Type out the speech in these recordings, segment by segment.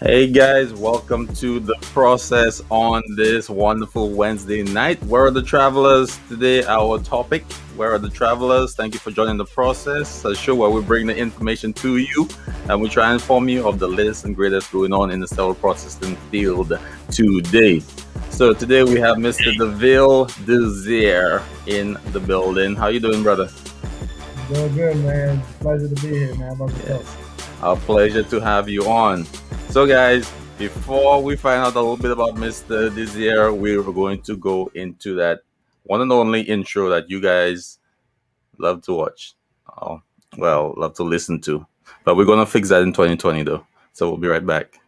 Hey guys, welcome to the process on this wonderful Wednesday night. Where are the travelers? Today, our topic, Where are the travelers? Thank you for joining the process, a show where we bring the information to you and we try and inform you of the latest and greatest going on in the sterile processing field today. So today we have Mr. Deville Desir in the building. How you doing, brother? Doing good, man. Pleasure to be here, man. How about yourself? Yes, our pleasure to have you on. So, guys, before we find out a little bit about Mr. Desir, we're going to go into that one and only intro that you guys love to watch. Oh, well, love to listen to. But we're going to fix that in 2020, though. So, we'll be right back.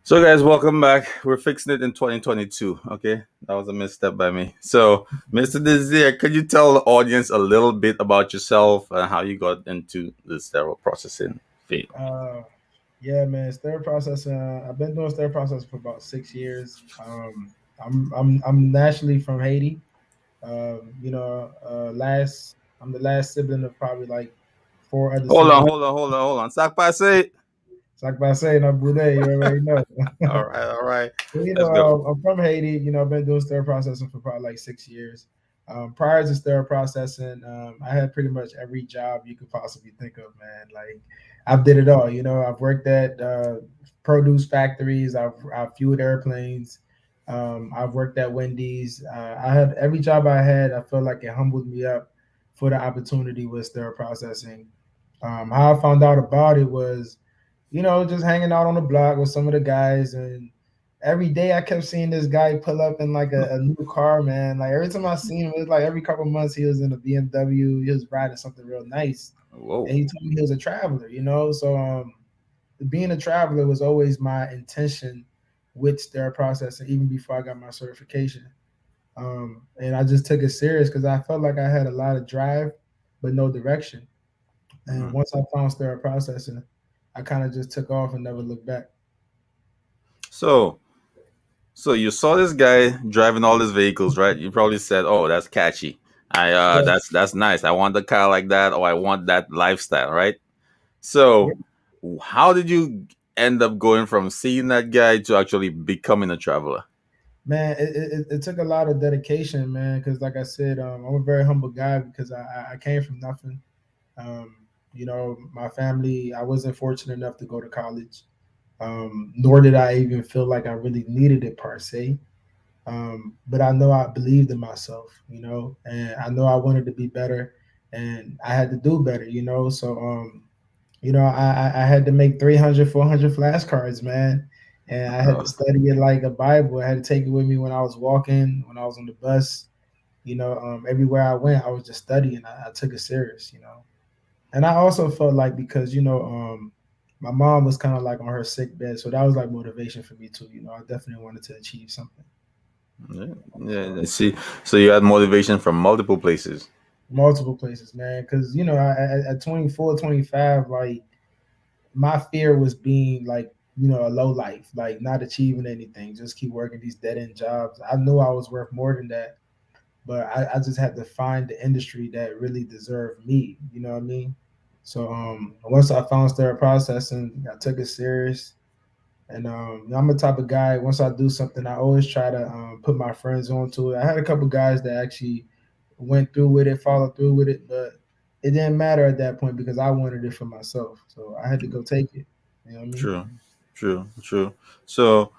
So, guys, welcome back. We're fixing it in 2022. Okay, that was a misstep by me. So, Mr. Desir, could you tell the audience a little bit about yourself and how you got into the sterile processing field? Uh, yeah, man. Sterile processing. I've been doing sterile processing for about 6 years. I'm naturally from Haiti. Last I'm the last sibling of probably like four other Hold on, siblings. hold on, hold on, hold on. Sac passe. It's like by saying I'm Boudet, you already know. All right, all right. Well, Let's go. I'm from Haiti. I've been doing sterile processing for probably like 6 years. Prior to sterile processing, I had pretty much every job you could possibly think of, man. Like I've did it all. I've worked at produce factories. I've fueled airplanes. I've worked at Wendy's. I had every job I had. I felt like it humbled me up for the opportunity with sterile processing. How I found out about it was just hanging out on the block with some of the guys. And every day I kept seeing this guy pull up in like a new car, man. Like every time I seen him, it was like every couple months he was in a BMW, he was riding something real nice. Whoa. And he told me he was a traveler. So being a traveler was always my intention with sterile processing, even before I got my certification. And I just took it serious because I felt like I had a lot of drive, but no direction. And Mhm. once I found sterile processing, I kind of just took off and never looked back. So, so you saw this guy driving all these vehicles, right? You probably said, "Oh, that's catchy. Yeah, That's nice. I want a car like that, or I want that lifestyle," right? So, yeah, how did you end up going from seeing that guy to actually becoming a traveler? man, it took a lot of dedication, man. Because like I said, I'm a very humble guy because I came from nothing. My family, I wasn't fortunate enough to go to college, nor did I even feel like I really needed it per se. But I know I believed in myself, and I know I wanted to be better, and I had to do better. So I had to make 300, 400 flashcards, man. And I had Oh, to study it like a Bible. I had to take it with me when I was walking, when I was on the bus. Everywhere I went, I was just studying. I took it serious. And I also felt like because my mom was kind of like on her sick bed, so that was like motivation for me too. I definitely wanted to achieve something. yeah, yeah. I see. So you had motivation from multiple places. Multiple places, man. Because at 24, 25, like my fear was being like a low life, like not achieving anything, just keep working these dead end jobs. I knew I was worth more than that, but I just had to find the industry that really deserved me. You know what I mean? So once I found sterile processing, I took it serious. And I'm the type of guy. Once I do something, I always try to put my friends onto it. I had a couple guys that actually went through with it, followed through with it, but it didn't matter at that point because I wanted it for myself. So I had to go take it. You know what I mean? True, true, true. So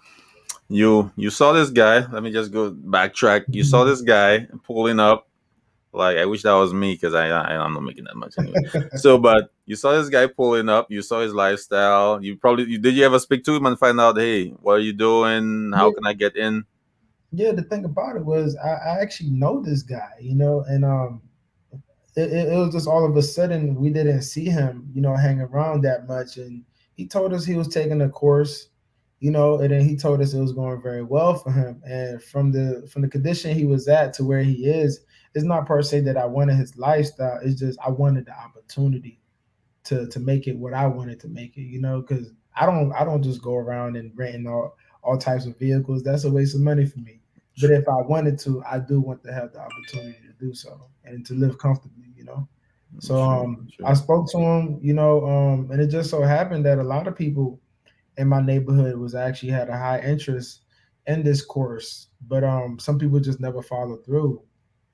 you saw this guy. Let me just go backtrack. You saw this guy pulling up. Like I wish that was me because I'm not making that much anyway. So, but you saw this guy pulling up. You saw his lifestyle. Did you ever speak to him and find out, hey, what are you doing? How Yeah, can I get in? yeah. The thing about it was I actually know this guy, and it was just all of a sudden we didn't see him, hang around that much, and he told us he was taking a course, and then he told us it was going very well for him. And from the condition he was at to where he is, it's not per se that I wanted his lifestyle. It's just I wanted the opportunity to make it what I wanted to make it. Because I don't just go around and renting all types of vehicles. That's a waste of money for me. But if I wanted to, I do want to have the opportunity to do so and to live comfortably. So True, I true. spoke to him, and it just so happened that a lot of people in my neighborhood was actually had a high interest in this course, but some people just never followed through.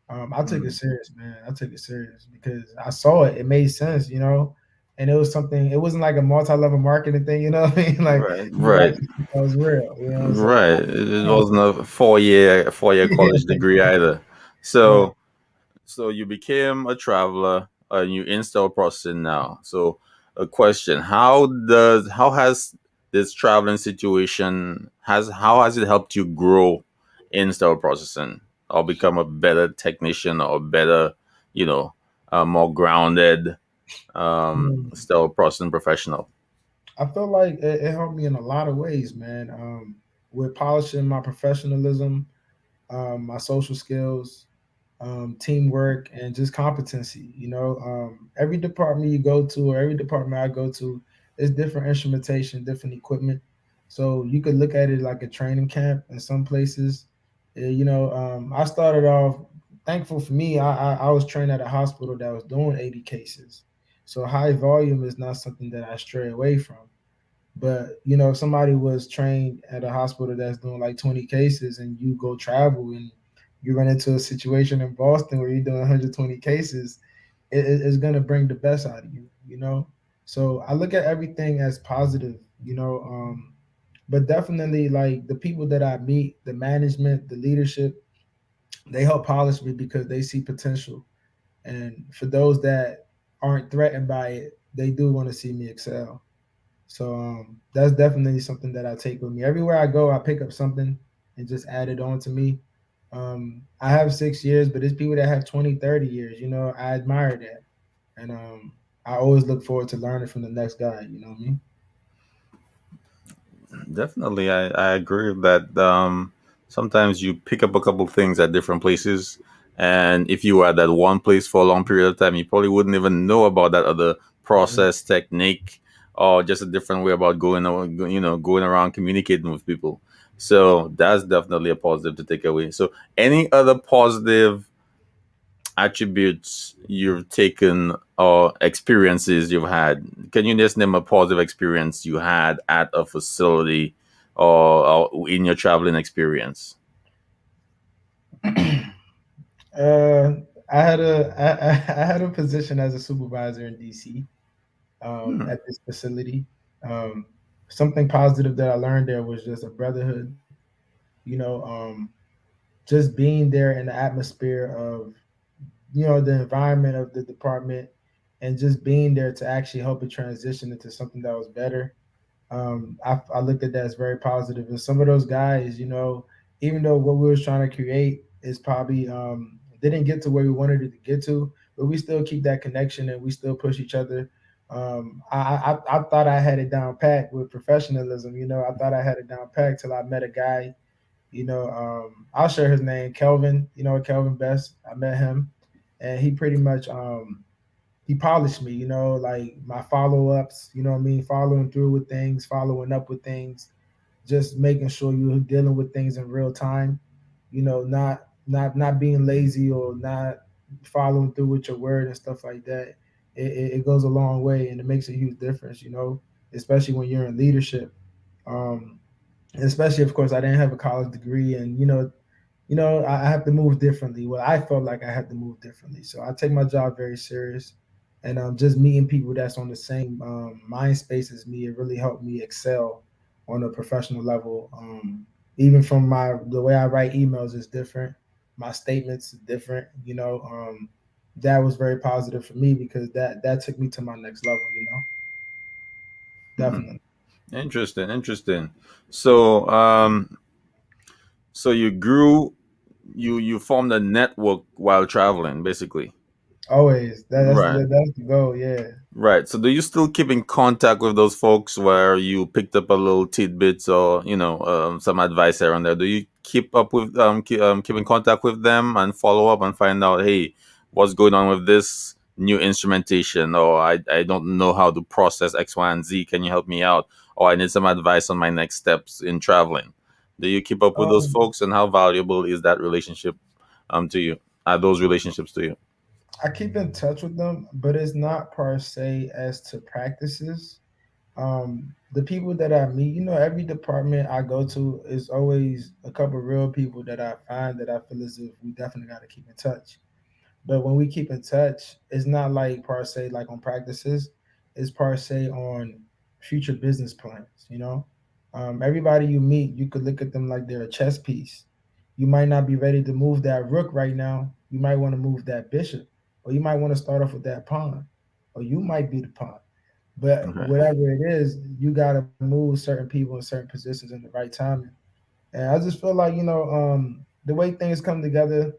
I took it Mm. serious, man. I took it serious because I saw it. It made sense. And it was something. It wasn't like a multi-level marketing thing. You know what I mean? Like Right, you could right, actually see that was real. So right. It wasn't a four year college degree either. right. So you became a traveler and you install processing now. So a question, how has this traveling situation how has it helped you grow in sterile processing or become a better technician or better, you know, more grounded Hmm. sterile processing professional? I feel like it helped me in a lot of ways, man. With polishing my professionalism, my social skills, teamwork, and just competency. Every department you go to, or every department I go to, is different instrumentation, different equipment. So you could look at it like a training camp in some places. I started off. Thankful for me, I was trained at a hospital that was doing 80 cases. So high volume is not something that I stray away from. But if somebody was trained at a hospital that's doing like 20 cases and you go travel and you run into a situation in Boston where you're doing 120 cases, it's gonna bring the best out of you. So I look at everything as positive. But definitely like the people that I meet, the management, the leadership, they help polish me because they see potential. And for those that aren't threatened by it, they do want to see me excel. So that's definitely something that I take with me. Everywhere I go, I pick up something and just add it on to me. I have 6 years, but there's people that have 20, 30 years. I admire that. And I always look forward to learning from the next guy. You know what I mean? Definitely, I agree with that. Sometimes you pick up a couple things at different places, and if you were at that one place for a long period of time, you probably wouldn't even know about that other Mhm. process, technique, or just a different way about going around communicating with people. So that's definitely a positive to take away. So, any other positive attributes you've taken or experiences you've had? Can you just name a positive experience you had at a facility or in your traveling experience? uh, I had a position as a supervisor in DC Hmm. at this facility. Um, Something positive that I learned there was just a brotherhood. You know, just being there in the atmosphere of the environment of the department, and just being there to actually help it transition into something that was better. I looked at that as very positive. And some of those guys, even though what we was trying to create is probably didn't get to where we wanted it to get to, but we still keep that connection and we still push each other. I thought I had it down pat with professionalism. I thought I had it down pat till I met a guy. I'll share his name, Kelvin. Kelvin Best. I met him, and he pretty much he polished me. Like my follow ups. You know what I mean? Following through with things, following up with things, just making sure you're dealing with things in real time. Not being lazy or not following through with your word and stuff like that. It goes a long way and it makes a huge difference. Especially when you're in leadership. Um, Especially of course I didn't have a college degree, and I have to move differently. Well, I felt like I had to move differently, so I take my job very serious. And just meeting people that's on the same mind space as me, it really helped me excel on a professional level. Even from the way I write emails is different, my statements is different. That was very positive for me because that took me to my next level. Hmm. Definitely. Interesting, interesting. So, so you formed a network while traveling, basically. Always. Right. That's the goal. Yeah. Right. So do you still keep in contact with those folks where you picked up a little tidbits or, some advice around there? Do you keep up with keep in contact with them and follow up and find out, hey, what's going on with this new instrumentation? Or I don't know how to process X, Y, and Z. Can you help me out? Or I need some advice on my next steps in traveling. Do you keep up with those Um, folks, and how valuable is that relationship to you? Are those relationships to you? I keep in touch with them, but it's not per se as to practices. The people that I meet, every department I go to is always a couple of real people that I find that I feel as if we definitely got to keep in touch. But when we keep in touch, it's not like per se like on practices. It's per se on future business plans. Everybody you meet, you could look at them like they're a chess piece. You might not be ready to move that rook right now. You might want to move that bishop, or you might want to start off with that pawn, or you might be the pawn. But Okay. whatever it is, you got to move certain people in certain positions in the right timing. And I just feel like the way things come together,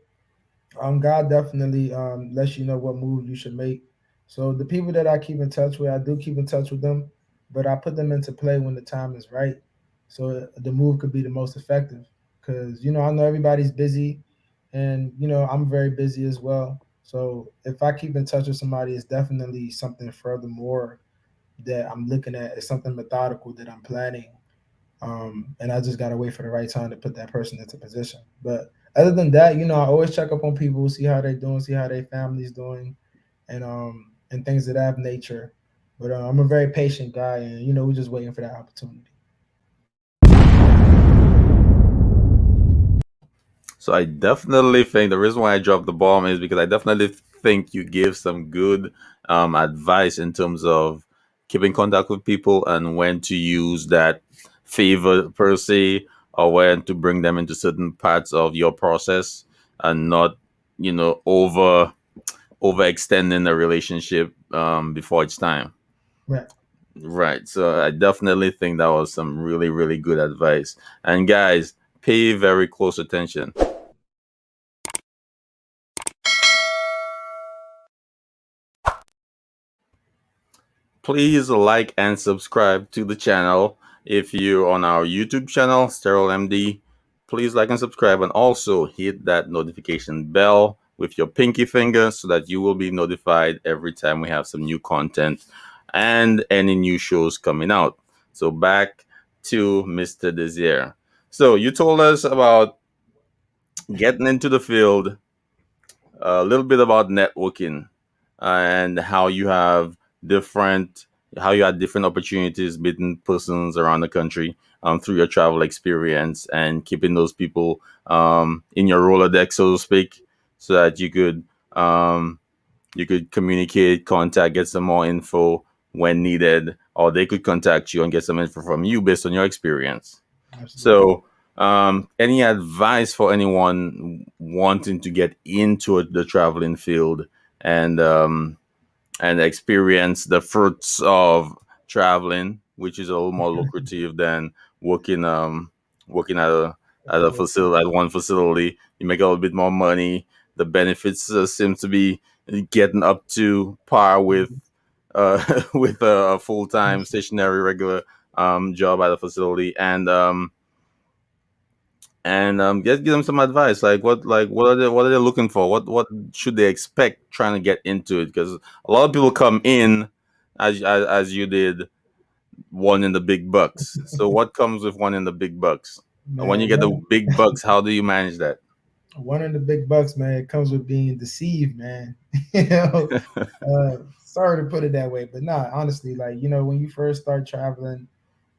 God definitely lets you know what move you should make. So the people that I keep in touch with, I do keep in touch with them, but I put them into play when the time is right, so the move could be the most effective. Because I know everybody's busy, and I'm very busy as well. So if I keep in touch with somebody, it's definitely something furthermore that I'm looking at. It's something methodical that I'm planning, and I just gotta wait for the right time to put that person into position. But other than that, I always check up on people, see how they're doing, see how their family's doing, and things of that nature. But I'm a very patient guy, and we're just waiting for that opportunity. So I definitely think the reason why I dropped the bomb is because I definitely think you give some good advice in terms of keeping contact with people and when to use that favor per se, or when to bring them into certain parts of your process and not, overextending the relationship before it's time. Right. Right. So I definitely think that was some really, really good advice. And guys, pay very close attention. Please like and subscribe to the channel. If you're on our YouTube channel, SterileMD, please like and subscribe, and also hit that notification bell with your pinky finger so that you will be notified every time we have some new content and any new shows coming out. So back to Mr. Desir. So you told us about getting into the field, a little bit about networking, and different how you had different opportunities meeting persons around the country through your travel experience, and keeping those people in your Rolodex, so to speak, so that you could communicate, contact, get some more info when needed, or they could contact you and get some info from you based on your experience. Absolutely. So, any advice for anyone wanting to get into the traveling field and experience the fruits of traveling, which is a little more lucrative than working working at a facility, at one facility. You make a little bit more money. The benefits seem to be getting up to par with with a full time stationary regular job at a facility, and just give them some advice, like what are they looking for, what should they expect trying to get into it, because a lot of people come in as you did, one in the big bucks. So what comes with one in the big bucks? When you Man, get the big bucks, how do you manage that? one of the big bucks, man, it comes with being deceived, man. Sorry to put it that way, but nah, honestly, like when you first start traveling,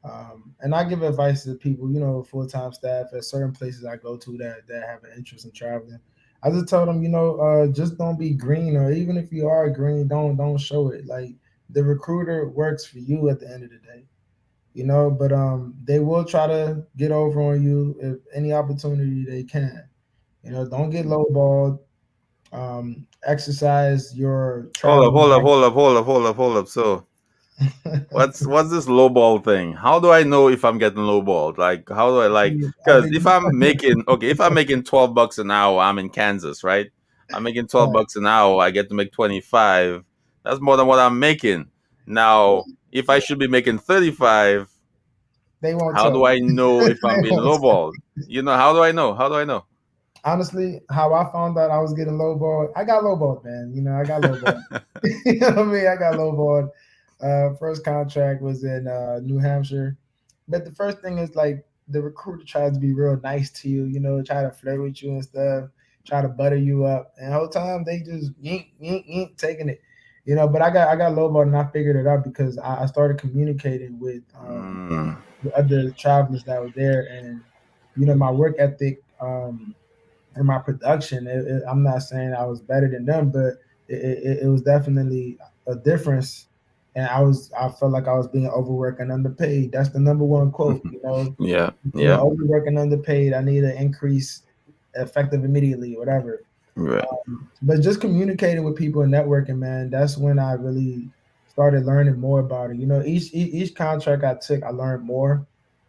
and I give advice to people, full time staff at certain places I go to that have an interest in traveling. I just tell them, just don't be green, or even if you are green, don't show it. Like the recruiter works for you at the end of the day, but they will try to get over on you if any opportunity they can. Don't get lowballed. Exercise your Hold up, traveling hold up, right. hold up, hold up, hold up, hold up. So what's this lowball thing? How do I know if I'm getting lowballed? Like, how do I, like, See, I because think if I'm making $12 an hour, I'm in Kansas, right? I'm making 12 bucks an hour. I get to make 25. That's more than what I'm making. Now, if I should be making 35, They won't how tell do me. I know if I'm They being won't tell lowballed? How do I know? How do I know? honestly, how I found out I was getting lowballed, I got lowballed, man. I got lowballed. You know what I mean? I got lowballed. First contract was in New Hampshire. But the first thing is like the recruiter tries to be real nice to you, try to flirt with you and stuff, try to butter you up. And the whole time they just yink, yink, yink, taking it. But I got lowballed and I figured it out because I started communicating Mm, with other travelers that were there, and my work ethic and my production. I'm not saying I was better than them, but it was definitely a difference. And I felt like I was being overworked and underpaid. That's the number one quote. yeah, Being yeah, overworked and underpaid. I need an increase, effective immediately, whatever. right. But just communicating with people and networking, man, that's when I really started learning more about it. Each contract I took, I learned more,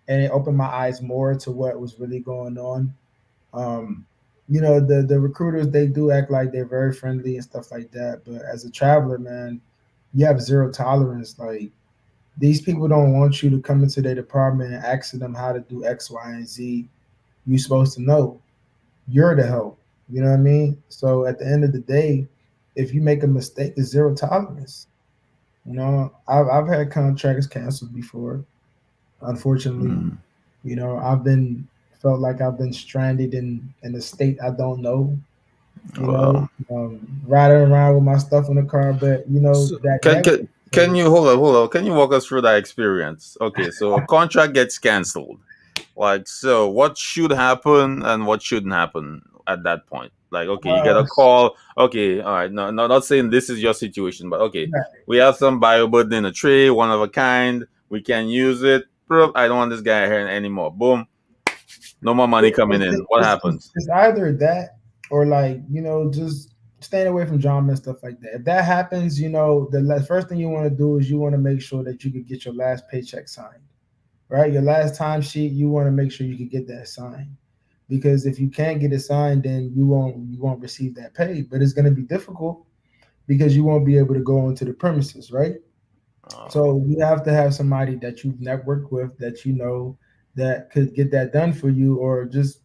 and it opened my eyes more to what was really going on. um, the recruiters, they do act like they're very friendly and stuff like that, but as a traveler, man, you have zero tolerance. Like, these people don't want you to come into their department and ask them how to do X, Y, and Z. You're supposed to know. You're the help. You know what I mean? So at the end of the day, if you make a mistake, it's zero tolerance. I've had contracts canceled before, unfortunately. Mm, I've been felt like I've been stranded in a state I don't know. well, Riding around with my stuff in the car, but so that can, network. can can you hold on? Can you walk us through that experience? Okay, so a contract gets canceled. Like, so what should happen and what shouldn't happen at that point? Like, okay, you get Uh, a call. Okay, all right. No, no, not saying this is your situation, but okay, right. we have some bioburden in a tray, one of a kind. We can use it. I don't want this guy here anymore. Boom. No more money coming in. What happens? It's either that or like just staying away from drama and stuff like that. If that happens, the first thing you want to do is you want to make sure that you could get your last paycheck signed, right? Your last timesheet, you want to make sure you could get that signed, because if you can't get it signed, then you won't receive that pay. But it's going to be difficult because you won't be able to go onto the premises, right? Oh, So you have to have somebody that you've networked with, that that could get that done for you, or just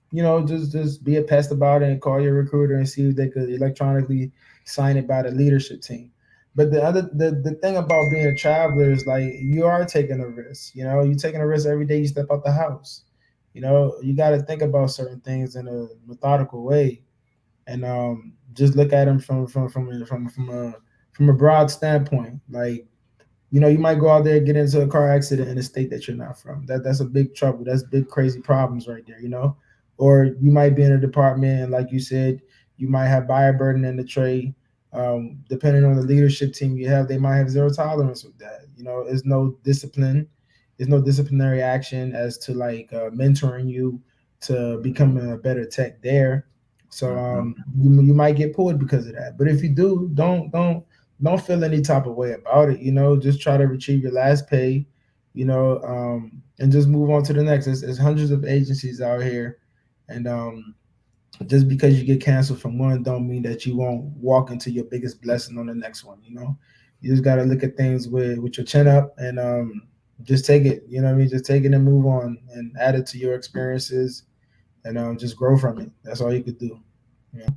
be a pest about it and call your recruiter and see if they could electronically sign it by the leadership team. But the thing about being a traveler is like you are taking a risk. You're taking a risk every day you step out the house. You got to think about certain things in a methodical way, and just look at them from a broad standpoint. Like, you might go out there and get into a car accident in a state that you're not from. That's a big trouble. That's big crazy problems right there. Or you might be in a department and, like you said, you might have buyer burden in the tray. Depending on the leadership team you have, they might have zero tolerance with that. There's no discipline. There's no disciplinary action as to like mentoring you to becoming a better tech there. So mhm. you might get pulled because of that. But if you do, don't feel any type of way about it. Just try to retrieve your last pay, and just move on to the next. There's hundreds of agencies out here, and just because you get canceled from one, don't mean that you won't walk into your biggest blessing on the next one. You just got to look at things with your chin up, and just take it. You know what I mean? Just take it and move on, and add it to your experiences, and just grow from it. That's all you could do. Yeah.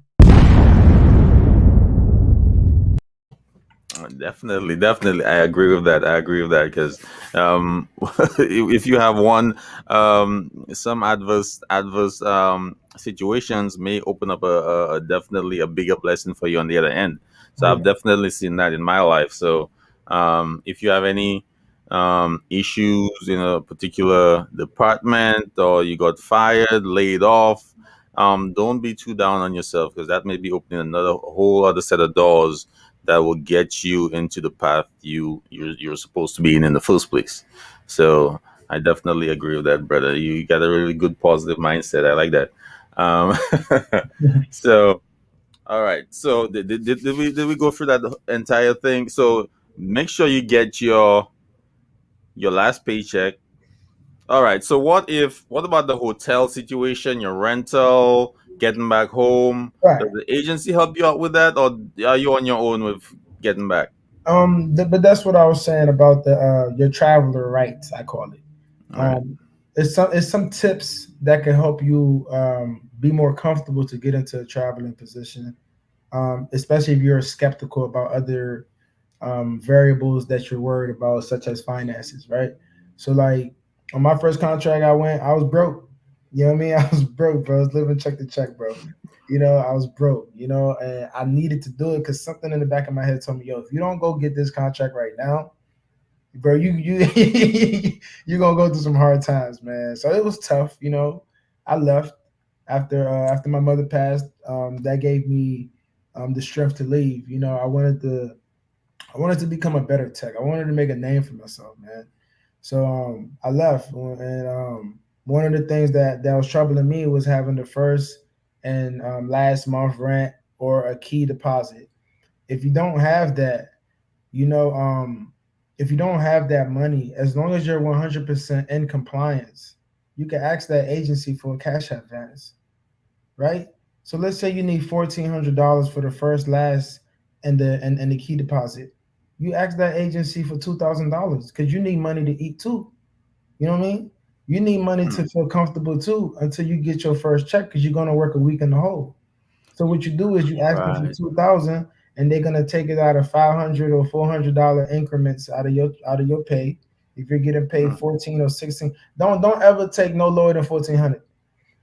Definitely, definitely, I agree with that. I agree with that because if you have one, some adverse situations may open up definitely a bigger blessing for you on the other end. So I've Yeah. definitely seen that in my life. So if you have any issues in a particular department, or you got fired, laid off, don't be too down on yourself, because that may be opening another whole other set of doors that will get you into the path you're supposed to be in the first place. So I definitely agree with that, brother. You got a really good positive mindset. I like that. So all right. So did we go through that entire thing? So make sure you get your last paycheck All right. So what about the hotel situation, your rental, getting back home? Does Right. the agency help you out with that, or are you on your own with getting back? But that's what I was saying about the your traveler rights, I call it. All right. Um, it's some tips that can help you be more comfortable to get into a traveling position, especially if you're skeptical about other variables that you're worried about, such as finances, right? So, like on my first contract, I was broke. You know what I mean? I was broke, bro. I was living check to check, bro. I was broke. And I needed to do it because something in the back of my head told me, yo, if you don't go get this contract right now, bro, you're gonna go through some hard times, man. So it was tough. I left after my mother passed. That gave me the strength to leave. I wanted to become a better tech. I wanted to make a name for myself, man. So I left, and one of the things that was troubling me was having the first and last month rent or a key deposit. If you don't have that, you know, if you don't have that money, as long as you're 100% in compliance, you can ask that agency for a cash advance, right? So let's say you need $1,400 for the first, last, and the key deposit. You ask that agency for $2,000 because you need money to eat too. You know what I mean? You need money Hmm. to feel comfortable too until you get your first check because you're gonna work a week in the hole. So what you do is you ask them for Right. 2,000, and they're gonna take it out of $500 or $400 increments out of your pay. If you're getting paid Hmm. 14 or 16, don't ever take no lower than 1,400,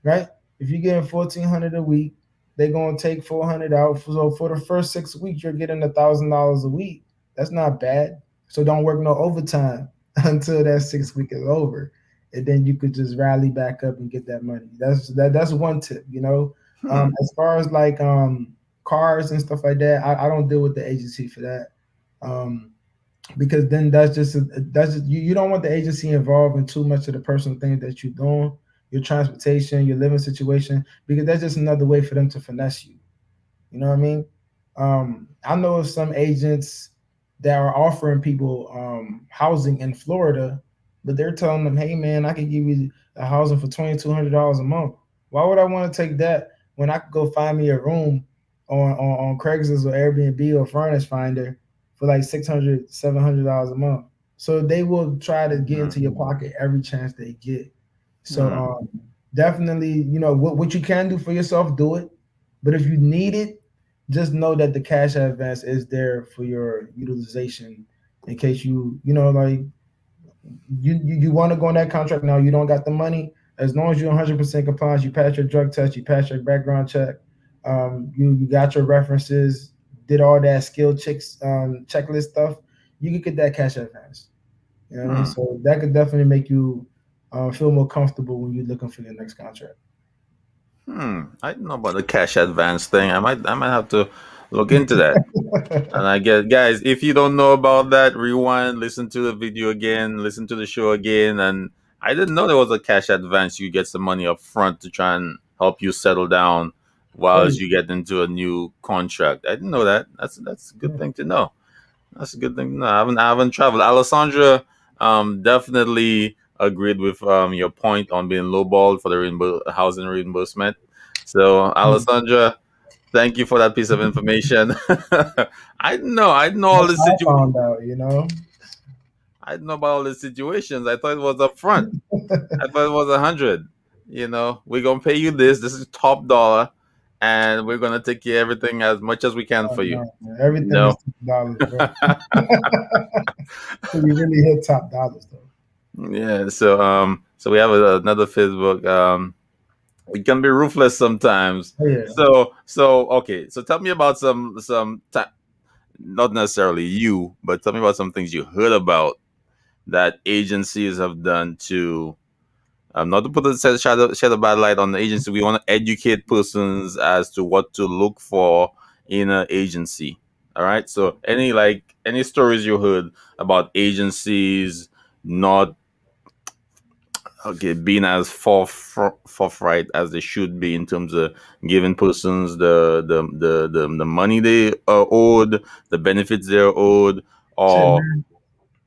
right? If you're getting 1,400 a week, they're gonna take 400 out. So for the first 6 weeks, you're getting $1,000 a week. That's not bad. So don't work no overtime until that 6 week is over, and then you could just rally back up and get that money. That's one tip. Hmm. As far as like cars and stuff like that, I don't deal with the agency for that. Um, because then you don't want the agency involved in too much of the personal things that you're doing, your transportation, your living situation, because that's just another way for them to finesse you. You know what I mean? I know of some agents that are offering people housing in Florida, but they're telling them, "Hey, man, I can give you a housing for $2,200 a month." Why would I want to take that when I could go find me a room on Craigslist or Airbnb or Furnish Finder for like $600, $700 a month? So they will try to get Hmm. into your pocket every chance they get. So Hmm. definitely, what you can do for yourself, do it. But if you need it, just know that the cash advance is there for your utilization in case like you want to go on that contract now. You don't got the money. As long as you're 100% compliance, you pass your drug test, you pass your background check, you got your references, did all that skill checks checklist stuff. You could get that cash advance. You know what I mean? Hmm. So that could definitely make you feel more comfortable when you're looking for your next contract. I don't know about the cash advance thing. I might have to look into that. And I guess, guys, if you don't know about that, rewind, listen to the video again, listen to the show again. And I didn't know there was a cash advance. You get some money up front to try and help you settle down Oh while yeah, you get into a new contract. I didn't know that. That's a good yeah. thing to know. That's a good thing to know. I haven't traveled. Alessandra definitely agreed with your point on being lowballed for the housing reimbursement. So, Alessandra, thank you for that piece of information. I know all That's the how I situ. found out. I know about all the situations. I thought it was up front. I thought it was 100. We're gonna pay you this. This is top dollar, and we're gonna take care of everything as much as we can Oh for you. no, man. Everything is No. $2, bro. So you really hit top dollars though. Yeah. So we have another Facebook. We can be ruthless sometimes. Oh yeah. So okay. So tell me about not necessarily you, but tell me about some things you heard about that agencies have done to not to put a shed a bad light on the agency. We want to educate persons as to what to look for in an agency. All right. So any stories you heard about agencies not being as forthright as they should be in terms of giving persons the money they are owed, the benefits they're owed, Shit, or man.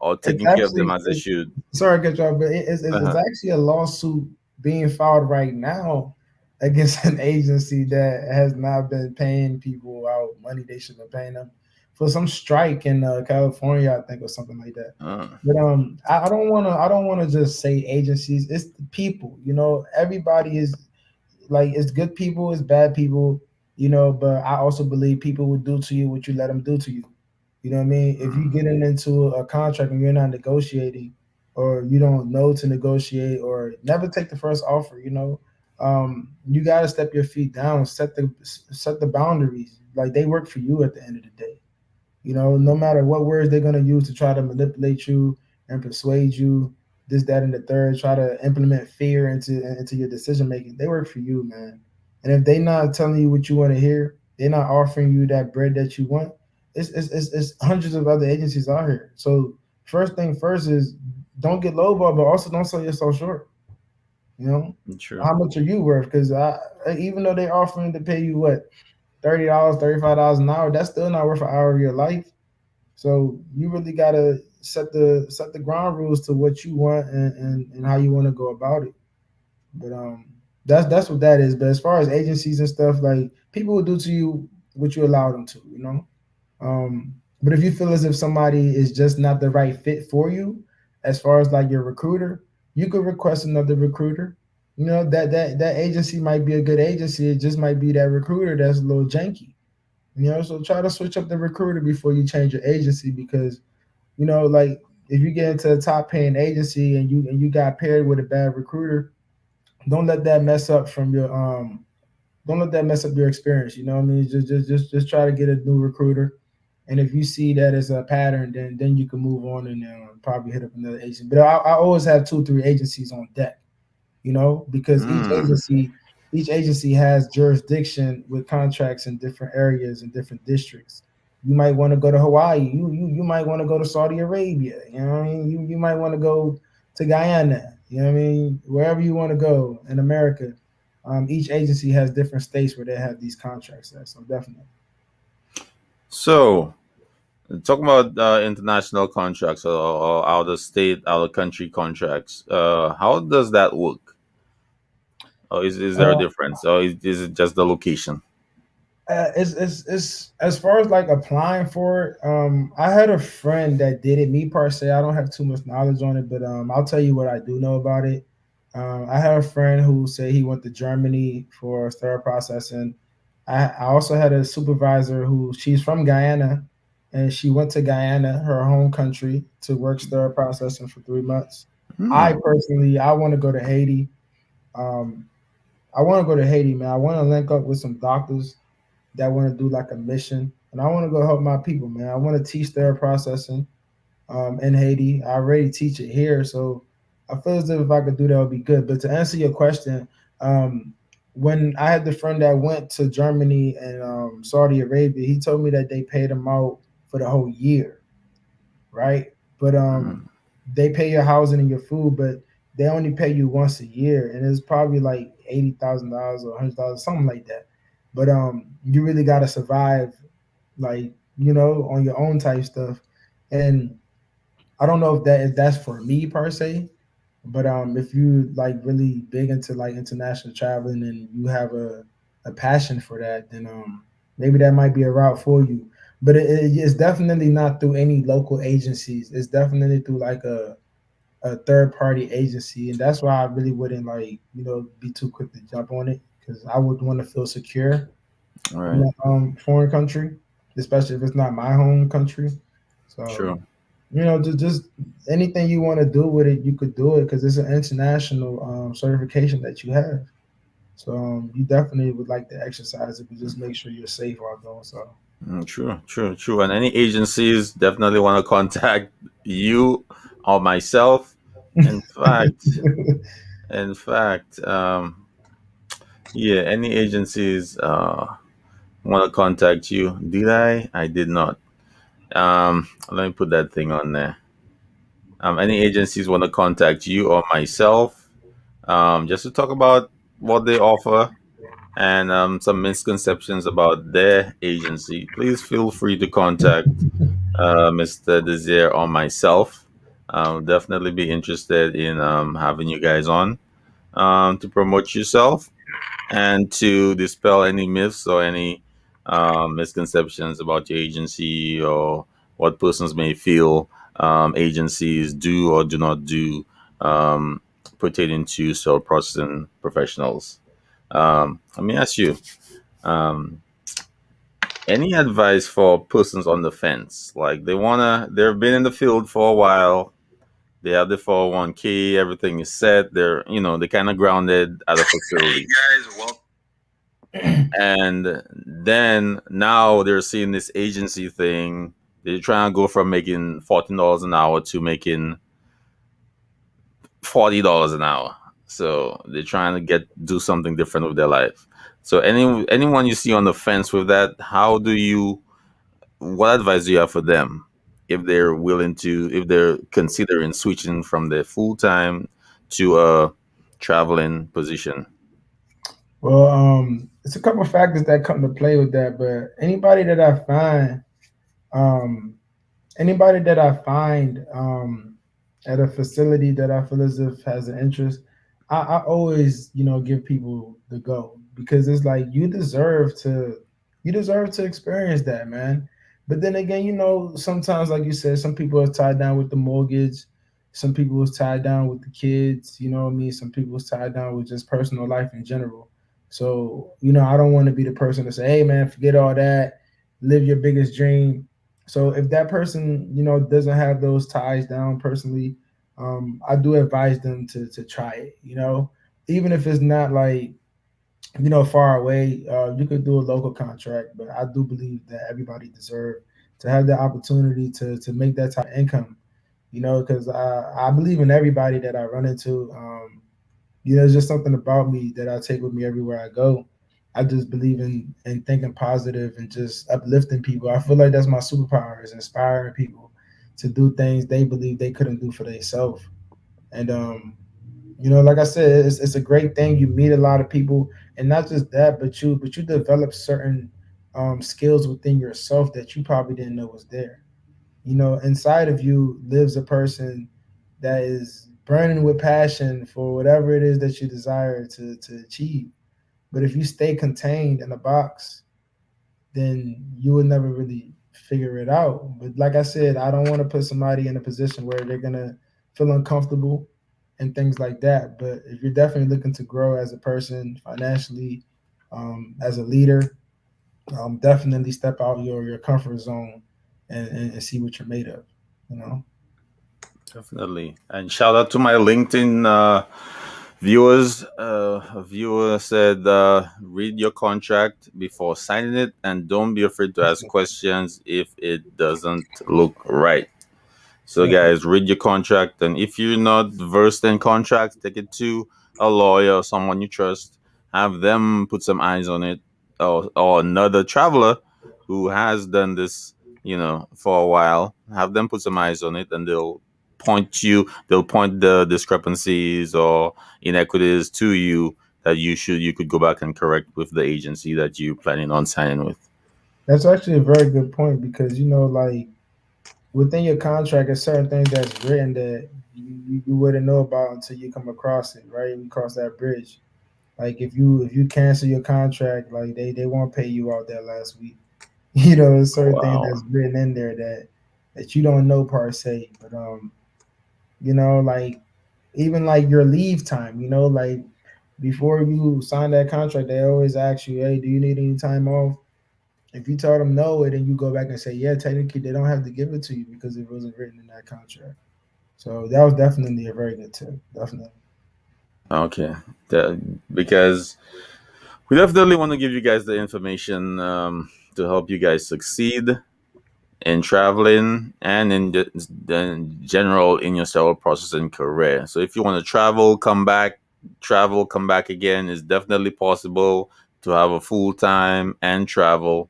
or It's taking care of them actually as they should. sorry to cut you off, but it's Uh-huh. actually a lawsuit being filed right now against an agency that has not been paying people out money they should have been paying them for some strike in California, I think, or something like that. Uh, But I don't wanna just say agencies. It's the people. Everybody is like it's good people, it's bad people. But I also believe people will do to you what you let them do to you. You know what I mean? If you mm, getting into a contract and you're not negotiating, or you don't know to negotiate, or never take the first offer, you got to step your feet down, set the boundaries. Like they work for you at the end of the day. No matter what words they're gonna use to try to manipulate you and persuade you, this, that, and the third, try to implement fear into your decision making. They work for you, man. And if they're not telling you what you want to hear, they're not offering you that bread that you want. It's hundreds of other agencies out here. So first thing first is don't get lowball, but also don't sell yourself short. You know, true. how much are you worth? Because even though they're offering to pay you what $30, $35 an hour, that's still not worth an hour of your life. So you really gotta set the ground rules to what you want and how you want to go about it. But that's what that is. But as far as agencies and stuff, like people will do to you what you allow them to. But if you feel as if somebody is just not the right fit for you, as far as like your recruiter, you could request another recruiter. That agency might be a good agency. It just might be that recruiter that's a little janky. So try to switch up the recruiter before you change your agency because like if you get into a top paying agency and you got paired with a bad recruiter, don't let that mess up from your don't let that mess up your experience. You know what I mean? Just try to get a new recruiter. And if you see that as a pattern, then you can move on and probably hit up another agency. But I always have 2 3 agencies on deck, because each Mm, agency each agency has jurisdiction with contracts in different areas and different districts. You might want to go to Hawaii. You might want to go to Saudi Arabia. You know what I mean? You might want to go to Guyana. You know what I mean? Wherever you want to go in America, each agency has different states where they have these contracts at. So definitely. so talking about international contracts or out of state, out of country contracts, how does that work? Or is there a Uh, difference, or is it just the location? it's as far as like applying for it. I had a friend that did it. Me per se, I don't have too much knowledge on it, but I'll tell you what I do know about it. I have a friend who said he went to Germany for sterile processing. I also had a supervisor who she's from Guyana, and she went to Guyana, her home country, to work sterile processing for 3 months. I Hmm. personally, I want to go to Haiti. Um, I want to go to Haiti, man. I want to link up with some doctors that want to do like a mission, and I want to go help my people, man. I want to teach their processing in Haiti. I already teach it here, so I feel as if I could do that would be good. But to answer your question, um, when I had the friend that went to Germany and Saudi Arabia, he told me that they paid him out for the whole year, right? But Mm, they pay your housing and your food, but they only pay you once a year, and it's probably like $80,000 or $100, something like that. But you really got to survive, like on your own type stuff. And I don't know if that's for me per se, but if you like really big into like international traveling and you have a passion for that, then maybe that might be a route for you. But it's definitely not through any local agencies. It's definitely through like a third party agency, and that's why I really wouldn't like be too quick to jump on it because I would want to feel secure all in right. that foreign country, especially if it's not my home country. So True. just anything you want to do with it, you could do it because it's an international certification that you have. So you definitely would like to exercise it, but just make sure you're safe while doing so. True, true, true. And any agencies definitely want to contact you or myself. In fact, in fact, yeah, any agencies want to contact you. Did I? I did not. Let me put that thing on there. Any agencies want to contact you or myself, just to talk about what they offer and some misconceptions about their agency, please feel free to contact Mr. Desir or myself. I'll definitely be interested in having you guys on to promote yourself and to dispel any myths or any misconceptions about your agency or what persons may feel agencies do or do not do um, pertaining to cell processing professionals. Let me ask you, um, any advice for persons on the fence? Like they've been in the field for a while. They have the 401k, everything is set. They're kind of grounded at a Hey facility. guys, welcome. And then now they're seeing this agency thing. They're trying to go from making $14 an hour to making $40 an hour. So they're trying to do something different with their life. So anyone you see on the fence with that, what advice do you have for them if they're considering switching from their full time to a traveling position? Well, it's a couple factors that come to play with that, but um, anybody that I find at a facility that I feel as if has an interest, I always, give people the go because it's like you deserve to experience that, man. But then again, sometimes, like you said, some people are tied down with the mortgage, some people is tied down with the kids, you know what I mean? Some people is tied down with just personal life in general. So, I don't want to be the person to say, hey man, forget all that, live your biggest dream. So if that person, doesn't have those ties down personally, I do advise them to try it. Even if it's not like far away, you could do a local contract. But I do believe that everybody deserves to have the opportunity to make that type of income. Because I believe in everybody that I run into. It's just something about me that I take with me everywhere I go. I just believe in thinking positive and just uplifting people. I feel like that's my superpower is inspiring people to do things they believe they couldn't do for themselves. And like I said, it's a great thing. You meet a lot of people, and not just that, but you develop certain skills within yourself that you probably didn't know was there. Inside of you lives a person that is burning with passion for whatever it is that you desire to achieve. But if you stay contained in a box, then you would never really figure it out. But like I said, I don't want to put somebody in a position where they're gonna feel uncomfortable and things like that. But if you're definitely looking to grow as a person financially, as a leader, definitely step out your comfort zone and see what you're made of. You know. Definitely. And shout out to my LinkedIn viewers. A viewer said, read your contract before signing it and don't be afraid to ask questions if it doesn't look right. So, Yeah. guys, read your contract. And if you're not versed in contracts, take it to a lawyer or someone you trust. Have them put some eyes on it, or another traveler who has done this, for a while. Have them put some eyes on it, and they'll point the discrepancies or inequities to you that you could go back and correct with the agency that you're planning on signing with. That's actually a very good point because like within your contract, there's certain things that's written that you wouldn't know about until you come across it, right? You cross that bridge. Like if you cancel your contract, like they won't pay you out that last week. There's certain things Wow. that's written in there that you don't know per se. But like even like your leave time, like before you sign that contract, they always ask you, hey, do you need any time off? If you tell them no, and then you go back and say, yeah, technically they don't have to give it to you because it wasn't written in that contract. So that was definitely a very good tip. Definitely. Okay. Because we definitely want to give you guys the information to help you guys succeed in traveling and in the general in your sterile processing career. So if you want to travel, come back again, it's definitely possible to have a full time and travel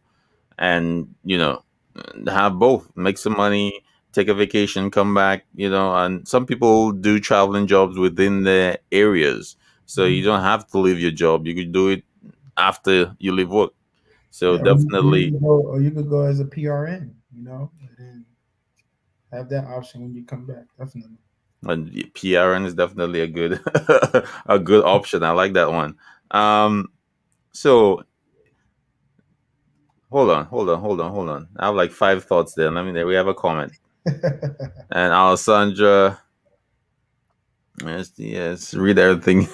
and have both, make some money, take a vacation, come back, and some people do traveling jobs within their areas, so you Mhm. don't have to leave your job, you could do it after you leave work. So Yeah, or you definitely. could go, or you could go as a PRN, and then have that option when you come back. Definitely. And PRN is definitely a good a good option. I like that one. Um, so hold on. I have like five thoughts there. Let me. We have a comment, and Alessandra. Yes, yes. Read everything.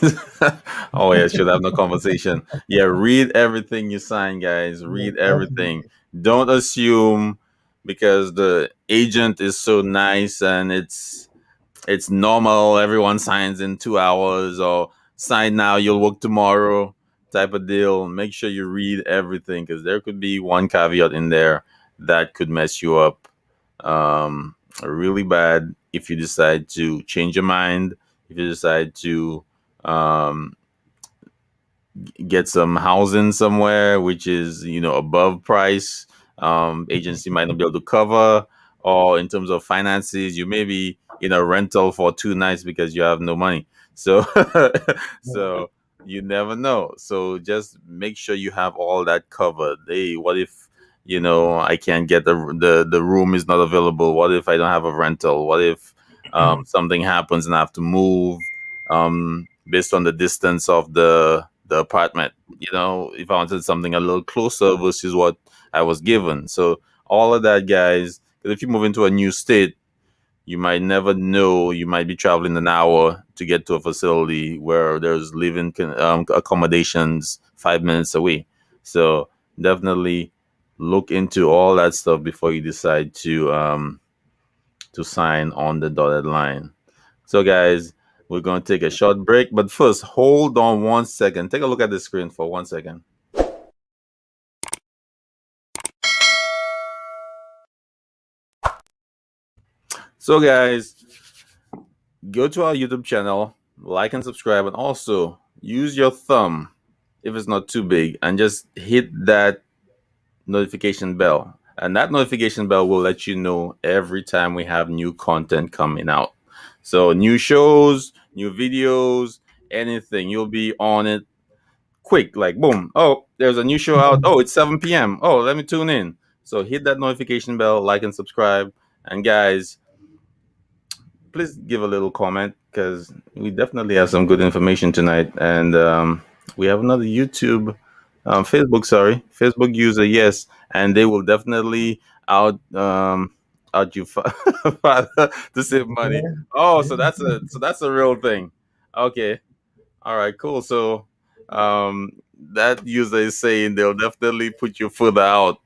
Oh yeah, should have no conversation. Yeah, read everything you sign, guys. Yeah, Read everything. definitely. Don't assume because the agent is so nice and it's normal. Everyone signs in 2 hours or sign now, you'll work tomorrow type of deal. Make sure you read everything because there could be one caveat in there that could mess you up really bad if you decide to change your mind, if you decide to um, get some housing somewhere which is above price. Agency might not be able to cover, or in terms of finances you may be in a rental for 2 nights because you have no money. So Yeah. so you never know, so just make sure you have all that covered. Hey, what if I can't get the room is not available? What if I don't have a rental? What if something happens and I have to move based on the distance of the apartment? If I wanted something a little closer versus what I was given. So all of that, guys. Because if you move into a new state, you might never know. You might be traveling an hour to get to a facility where there's living accommodations 5 minutes away. So definitely look into all that stuff before you decide to sign on the dotted line. So, guys, we're going to take a short break. But first, hold on 1 second. Take a look at the screen for 1 second. So, guys, go to our YouTube channel, like and subscribe, and also use your thumb if it's not too big and just hit that notification bell. And that notification bell will let you know every time we have new content coming out. So, new shows, new videos, anything, you'll be on it quick, like boom. Oh, there's a new show out. Oh, it's 7 p.m. Oh, let me tune in. So hit that notification bell, like and subscribe. And guys, please give a little comment because we definitely have some good information tonight. And we have another Facebook user, yes, and they will definitely out you father to save money. Yeah. Oh, Yeah. so that's a real thing. Okay. All right, cool. So um, that user is saying they'll definitely put you further out.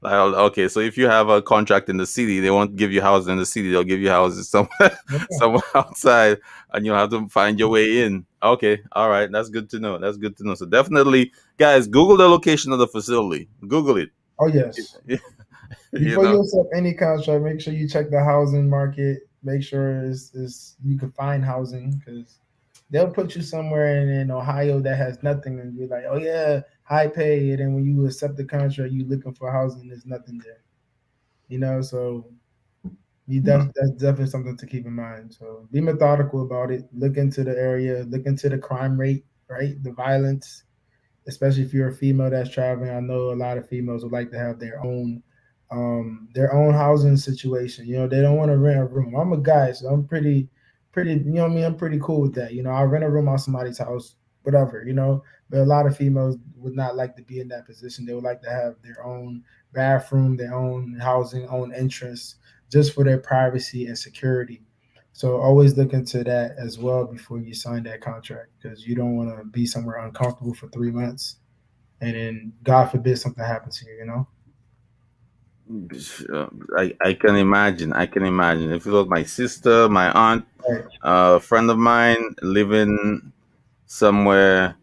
Like, okay, so if you have a contract in the city, they won't give you houses in the city. They'll give you houses somewhere, Yeah. somewhere outside, and you'll have to find your way in. Okay, all right, that's good to know. That's good to know. So definitely, guys, Google the location of the facility. Google it. Oh yes. You Before know. you accept any contract, make sure you check the housing market. Make sure it's you can find housing because they'll put you somewhere in Ohio that has nothing, and you're like, oh yeah, high pay. And then when you accept the contract, you looking for housing, there's nothing there. So that's definitely something to keep in mind. So be methodical about it. Look into the area. Look into the crime rate, right? The violence, especially if you're a female that's traveling. I know a lot of females would like to have their own housing situation. They don't want to rent a room. I'm a guy, so I'm pretty. You know what I mean? I'm pretty cool with that. I'll rent a room on somebody's house, whatever. But a lot of females would not like to be in that position. They would like to have their own bathroom, their own housing, own entrance, just for their privacy and security. So always look into that as well before you sign that contract because you don't want to be somewhere uncomfortable for 3 months and then God forbid something happens to you. I can imagine. I can imagine. If it was my sister, my aunt, Right. a friend of mine living somewhere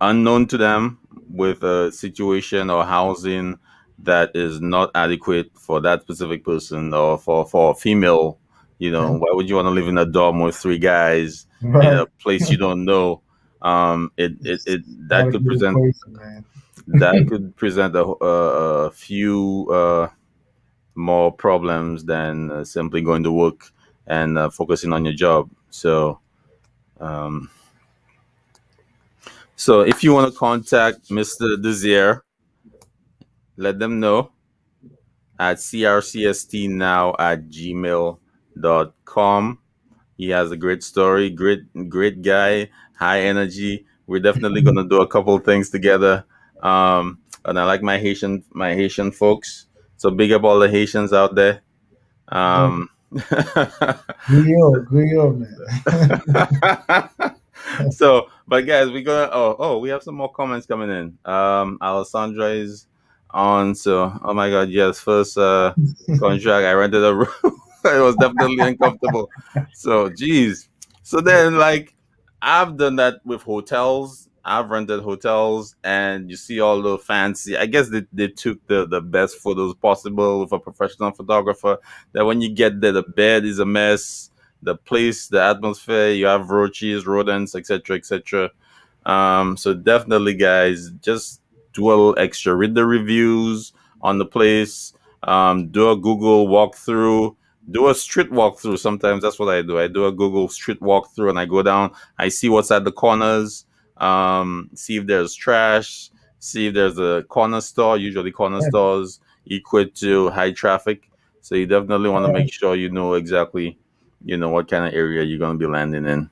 unknown to them with a situation or housing that is not adequate for that specific person or for a female, why would you want to live in a dorm with three guys in a Right. place you don't know? It's It not that a could good present equation, man. a few more problems than simply going to work and focusing on your job. Um, so if you want to contact Mr. Desir, let them know. at crcstnow@gmail.com. He has a great story, great guy, high energy. We're definitely gonna do a couple things together. And I like my Haitian folks. So big up all the Haitians out there. Yeah. Um, Griot, man. so, but guys, we're gonna. We have some more comments coming in. Alessandra is on. So, oh my God, yes, first contract, I rented a room. It was definitely uncomfortable. So, geez. So then, like, I've done that with hotels. I've rented hotels, and you see all the fancy. I guess they took the best photos possible with a professional photographer. That when you get there, the bed is a mess, the place, the atmosphere, you have roaches, rodents, etc., etc. So definitely, guys, just do a little extra. Read the reviews on the place. Do a Google walkthrough. Do a street walkthrough. Sometimes that's what I do. I do a Google street walkthrough, and I go down. I see what's at the corners. See if there's trash. See if there's a corner store. Usually, corner stores equate to high traffic. So you definitely want to make sure you know exactly, what kind of area you're gonna be landing in.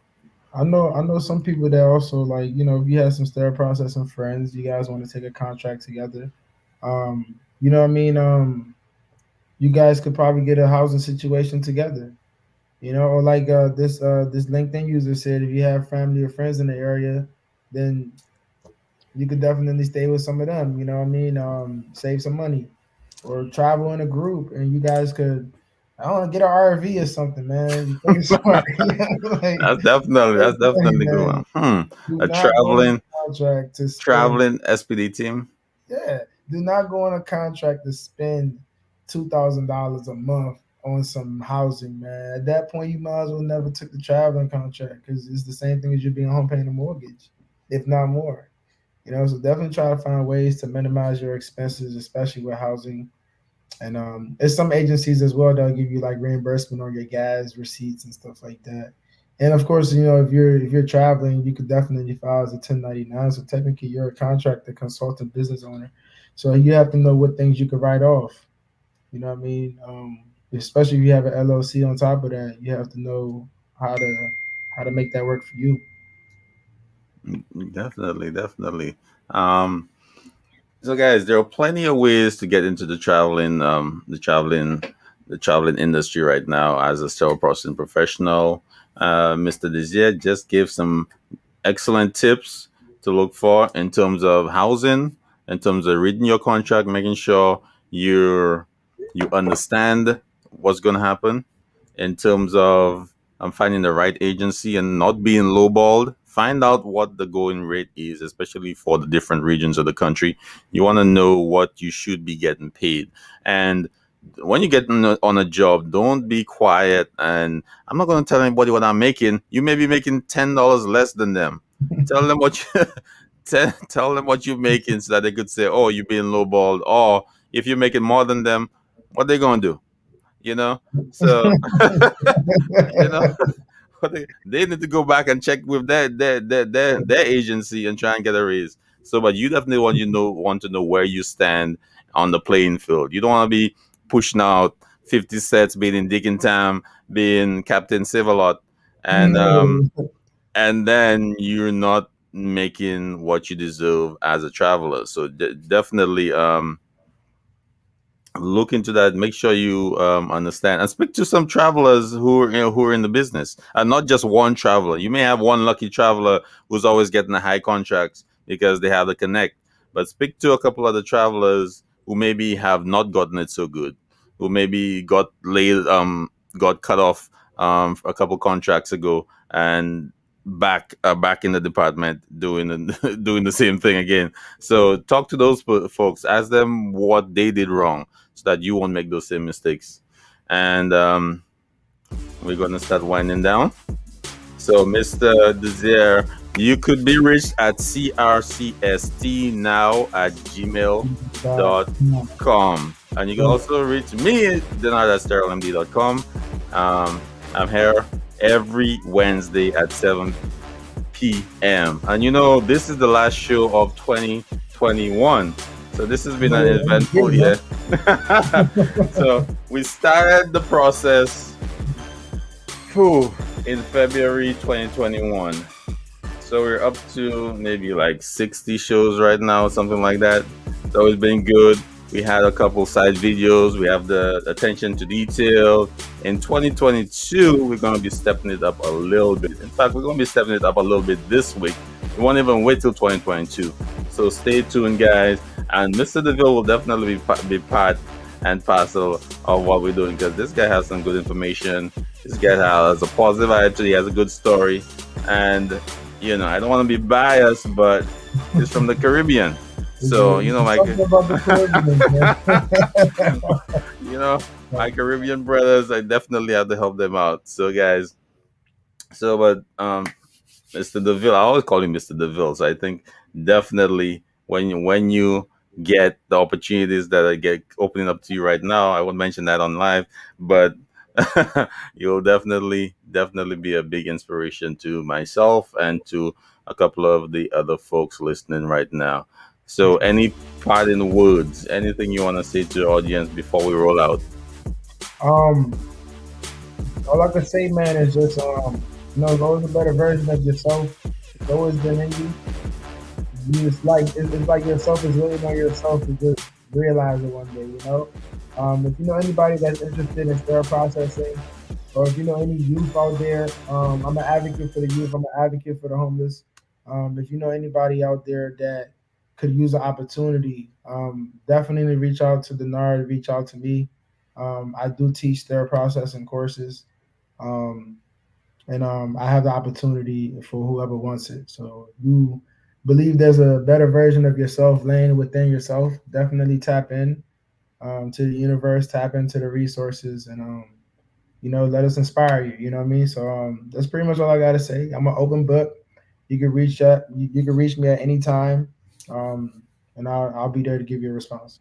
I know some people that also like, if you have some sterile processing friends, you guys want to take a contract together. You know what I mean? You guys could probably get a housing situation together. Or like this LinkedIn user said, if you have family or friends in the area, then you could definitely stay with some of them. You know what I mean? Save some money or travel in a group, and you guys could. I don't know, get an RV or something, man. You think it's smart. Like, That's definitely a good man, one. do A not go on traveling a contract to spend. traveling SPD team. Yeah, do not go on a contract to spend $2,000 a month on some housing, man. At that point, you might as well never took the traveling contract because it's the same thing as you being home paying a mortgage, if not more. So definitely try to find ways to minimize your expenses, especially with housing. And there's some agencies as well that'll give you like reimbursement on your gas receipts and stuff like that. And of course, if you're traveling, you could definitely file as a 1099. So technically, you're a contractor, consultant, business owner. So you have to know what things you could write off. You know what I mean? Especially if you have an LLC on top of that, you have to know how to make that work for you. Definitely, definitely. Um, so guys, there are plenty of ways to get into the traveling industry right now as a sterile processing professional. Mr. Desir just gave some excellent tips to look for in terms of housing, in terms of reading your contract, making sure you understand what's going to happen, in terms of finding the right agency and not being lowballed. Find out what the going rate is, especially for the different regions of the country. You want to know what you should be getting paid. And when you get on a job, don't be quiet. And I'm not going to tell anybody what I'm making. You may be making $10 less than them. Tell them what you tell them what you're making so that they could say, "Oh, you're being lowballed." Or if you're making more than them, what they gonna do? You know. So you know they need to go back and check with their agency and try and get a raise. So, but you definitely want to know where you stand on the playing field. You don't want to be pushing out 50 sets, being in Dick Tam, being Captain Save-A-Lot, and No. and then you're not making what you deserve as a traveler. So definitely look into that. Make sure you understand and speak to some travelers who are in the business, and not just one traveler. You may have one lucky traveler who's always getting the high contracts because they have the connect, but speak to a couple other travelers who maybe have not gotten it so good, who maybe got cut off a couple contracts ago, and back in the department doing doing the same thing again. So talk to those folks, ask them what they did wrong so that you won't make those same mistakes. And we're going to start winding down. So, Mr. Desir, you could be reached at No. crcstnow@gmail.com. And you can also reach me at Deannard at SterileMD.com. I'm here every Wednesday at 7 p.m. And this is the last show of 2021. So this has been an eventful year. So we started the process whew, in February 2021. So we're up to maybe like 60 shows right now, something like that. So it's been good. We had a couple side videos. We have the attention to detail. In 2022, we're going to be stepping it up a little bit. In fact, we're going to be stepping it up a little bit this week. We won't even wait till 2022. So stay tuned, guys. And Mr. Deville will definitely be part and parcel of what we're doing because this guy has some good information. This guy has a positive attitude. He has a good story. And I don't want to be biased, but he's from the Caribbean. So, my Something about the Caribbean, man. my Caribbean brothers, I definitely have to help them out. So, guys, but Mr. Deville, I always call him Mr. Deville. So I think definitely when you get the opportunities that I get opening up to you right now, I won't mention that on live, but you'll definitely be a big inspiration to myself and to a couple of the other folks listening right now. So any parting words, anything you want to say to the audience before we roll out? um, all I can say, man, is just there's always a better version of yourself. It's always been in you. It's like yourself is really not yourself. You just realize it one day. If you know anybody that's interested in sterile processing, or if you know any youth out there, I'm an advocate for the youth. I'm an advocate for the homeless. If you know anybody out there that could use an opportunity, definitely reach out to Deannard. Reach out to me. I do teach sterile processing courses. Um, and I have the opportunity for whoever wants it. So you believe there's a better version of yourself laying within yourself, definitely tap in to the universe, tap into the resources, and let us inspire you. You know what I mean? So that's pretty much all I gotta say. I'm an open book. You can reach me at any time, and I'll be there to give you a response.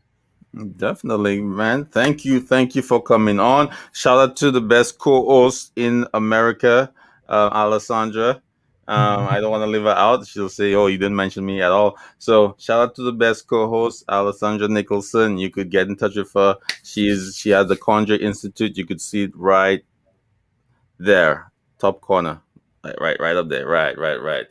Definitely, man. Thank you for coming on. Shout out to the best co-host in America, Alessandra. I don't want to leave her out. She'll say, "Oh, you didn't mention me at all." So, shout out to the best co-host, Alessandra Nicholson. You could get in touch with her. She has the Candray Institute. You could see it right there, top corner. Right up there. Right. Candray,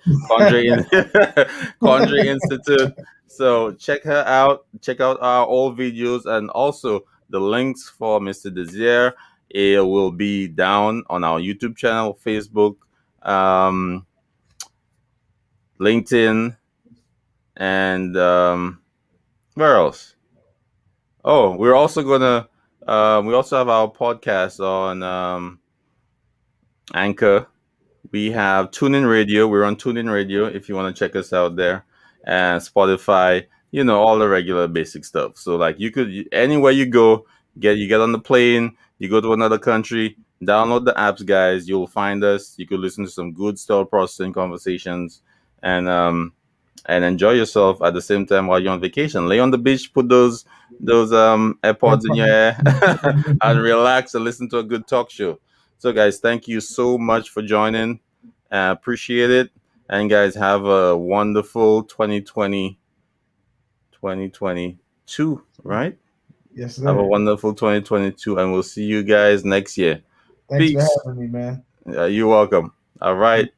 Candray Institute. So check her out. Check out our old videos and also the links for Mr. Desir. It will be down on our YouTube channel, Facebook, LinkedIn, and where else? Oh, we're also gonna. We also have our podcast on Anchor. We have TuneIn Radio. We're on TuneIn Radio if you want to check us out there, and Spotify. All the regular basic stuff. So like you could anywhere you go, you get on the plane, you go to another country, download the apps, guys. You'll find us. You could listen to some good style processing conversations, and enjoy yourself at the same time while you're on vacation. Lay on the beach, put those AirPods in your ear, and relax and listen to a good talk show. So, guys, thank you so much for joining. Appreciate it. And, guys, have a wonderful 2022, right? Yes, Have a sir. wonderful 2022, and we'll see you guys next year. Thanks for Peace. having me, man. You're welcome. All right.